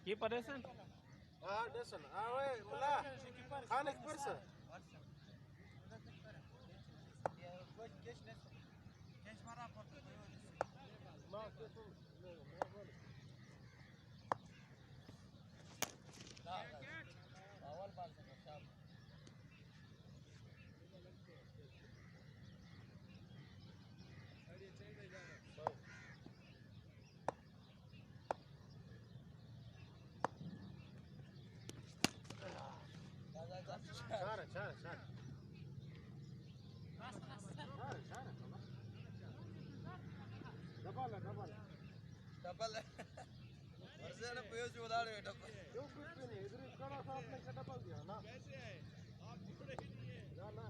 Keeper desan? desan. Awe, mula. Anak persa. Shara. Double. वर्षा ने page उड़ा रहे double क्यों कुछ भी नहीं इधर कड़ा सा आपने का डबल दिया ना कैसे है आप जुड़े ही नहीं है ना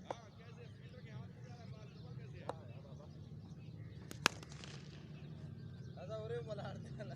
हां कैसे फील्डर के हाथ में जा रहा है बॉल डबल कैसे है दादा ओरे मला आरतीला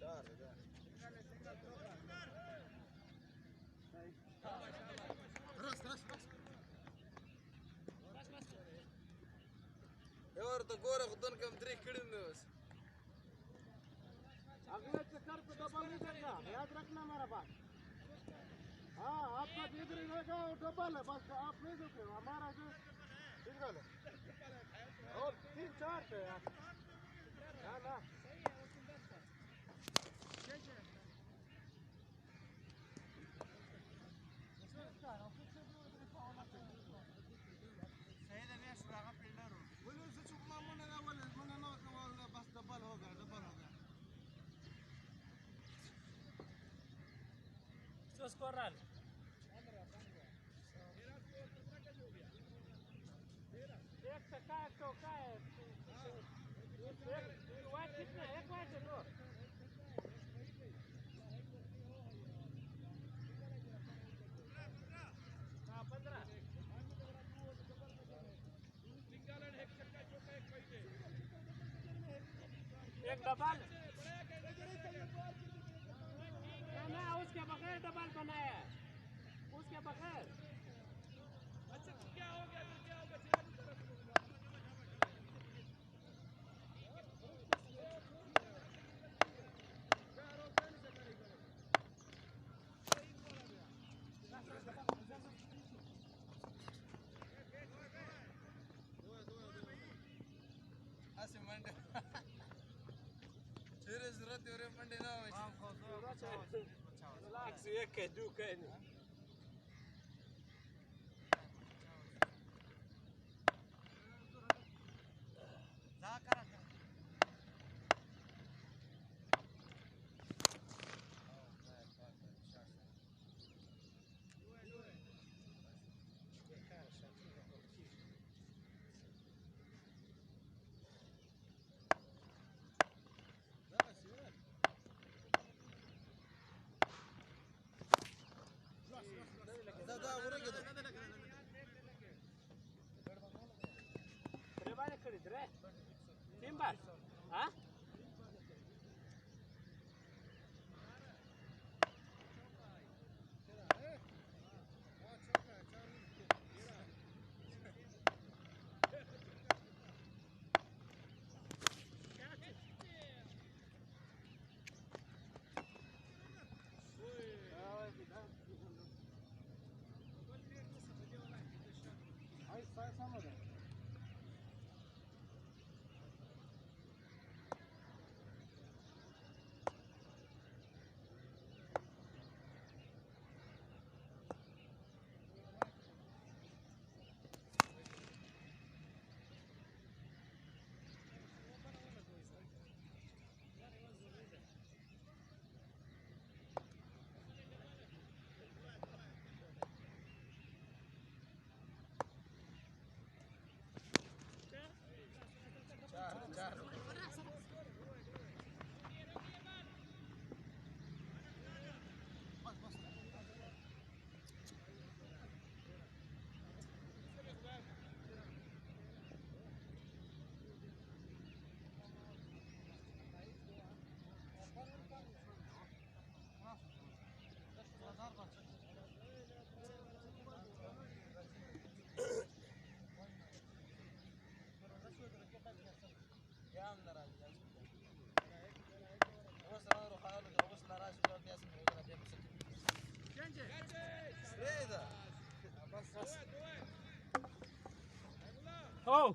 चार यार तो गोरा खुदन कम तरीक कड़ी में बस अगले चक्कर पे डबल नहीं करना याद रखना मेरा बात हाँ आपका जिधर रहेगा वो डबल है बस आप नहीं देखो हमारा जो सिंगल है और 3-4 पे यार ना स्कोर एक टका टोका है कितना एक वाट है तो हाँ 15 एक डबल ना उसके बगैर डबल बनाया उसके बगैर अच्छा क्या हो गया Relax, you can do can. Timbar, ah? Oh.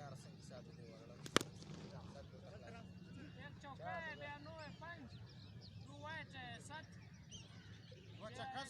यार संग साथ दे वाला एक चौका है 92 5 2 वाइट 7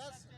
10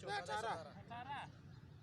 14 18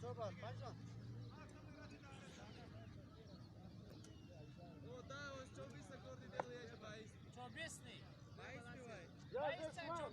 Coba, panjang. Чобесный. Я здесь мам,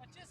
25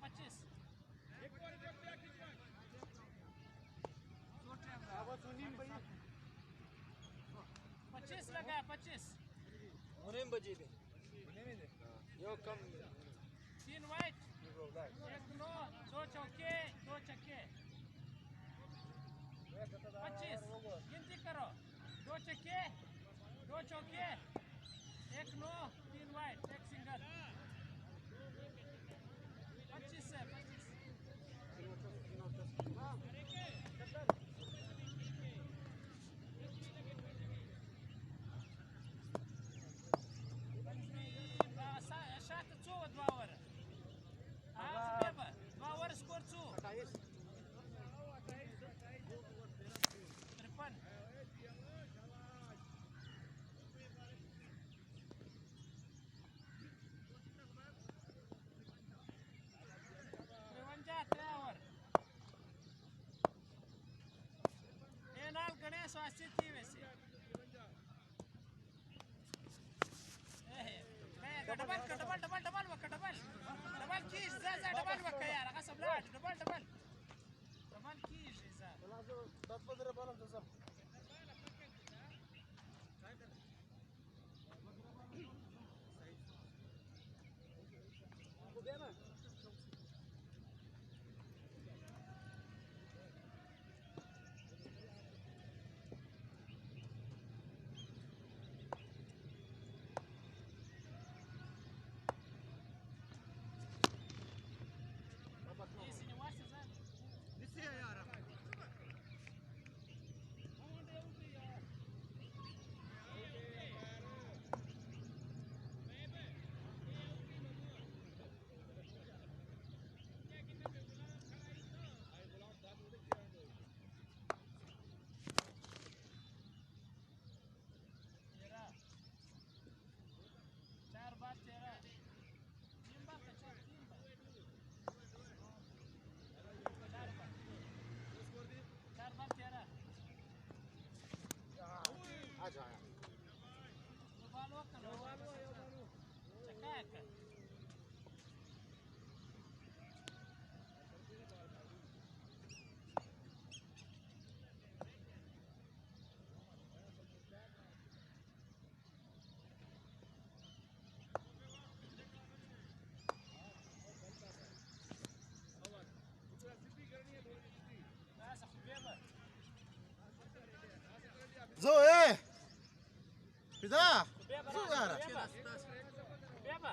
25 25 लगा 25 मुनीम बजी दे यो कम 3 वाइट एक नो 2 चौके 2 छक्के 25 गिनती करो 2 छक्के 2 चौके 1 नो 3 वाइट 1 सिंगल 25 से 5 पिता Beba, શું યાર beba. Beba.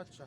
अच्छा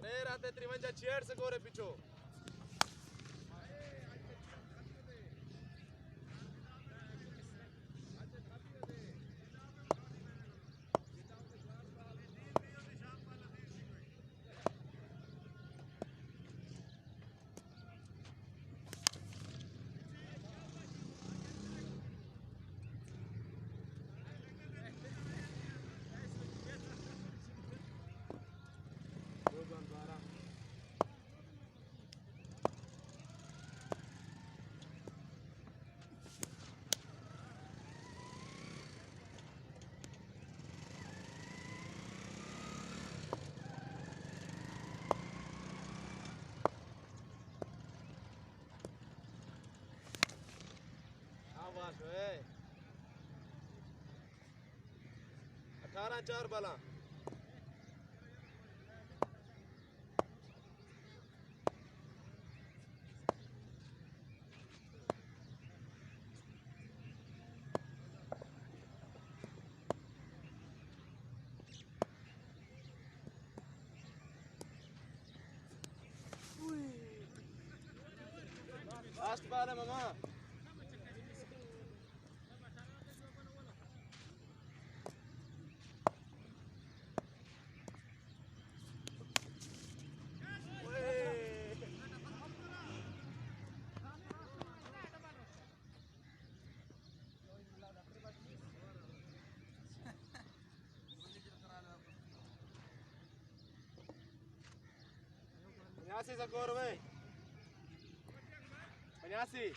Te 53 se gore picho. शाबाश वे 18 4 बला लास्ट बाल है मामा Penhasi skor weh. Penhasi.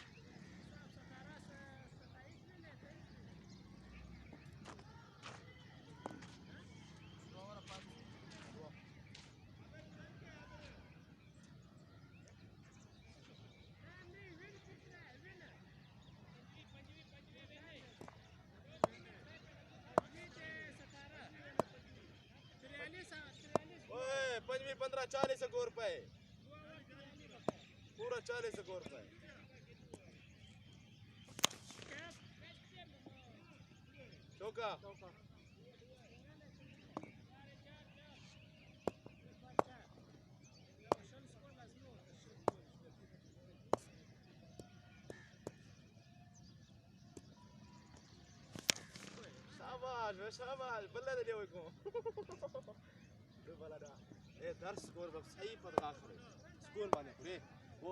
Oye, 15 40 skor पे पूरा 40 स्कोर पे चौका शाबाश बल्ला दे दियो को दो बल्ला दा ए दर स्कोर बस सही पर गास रे स्कोर बाने पूरे वो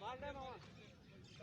मारने मामा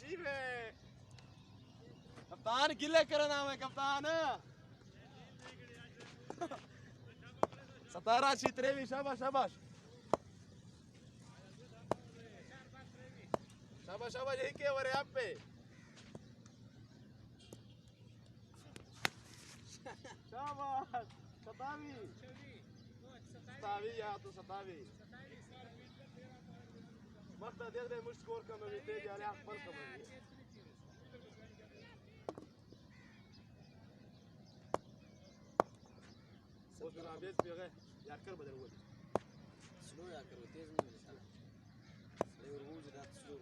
जीवे कप्तान गिले करो नाम है कप्तान 17 23 शाबाश शाबाश शाबाश शाबाश यही के वर आप पे शाबाश 27 या तो 27 मस्त देख रहे मुझ स्कोर कम है तेज आ रहा है पल कम है उस दिन आवेश पे गए यार कर बदल वो स्लो या करो तेज नहीं चला ले और वो ज्यादा स्लो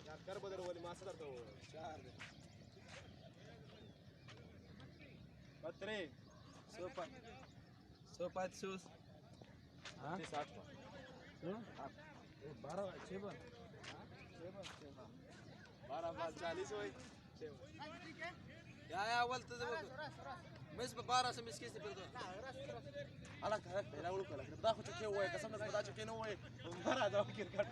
यार कर बदल वाली मास करता हूँ चार पत्रे सो पाँच सौ हाँ 60 12 6 बार 12 40 होई या अव्वल तर मिस 12 से मिस कैसे फिर आला काय पहिला ओळख केला दाखव चुके होय कसं नका दाखव चुके होय बरा जाऊ क्रिकेट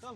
कम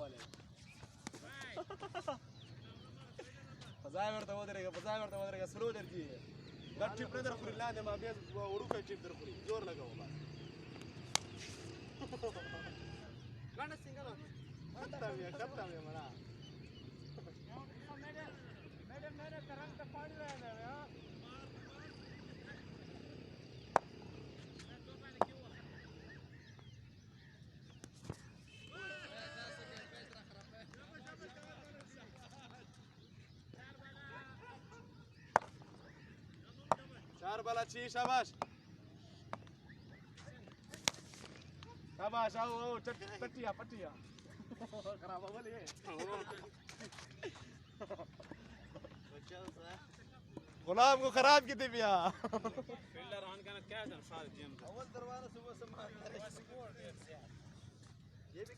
वाले फजावर वदरेगा सुरू दर्जी गट टिप नदर फुरी लाने मा बेस उडू काय टिप दर फुरी जोर लगाओ बा गाना सिंगल करता मैं मरा मैडम करंट पड़ रहा है यार चार बाला छी शाबाश शाबाश आओ पट्टिया खराब हो गई गुलाम को खराब की थी भैया फील्डर ऑन करना क्या है सारे गेम अव्वल दरवाजा सुबह से मार ये भी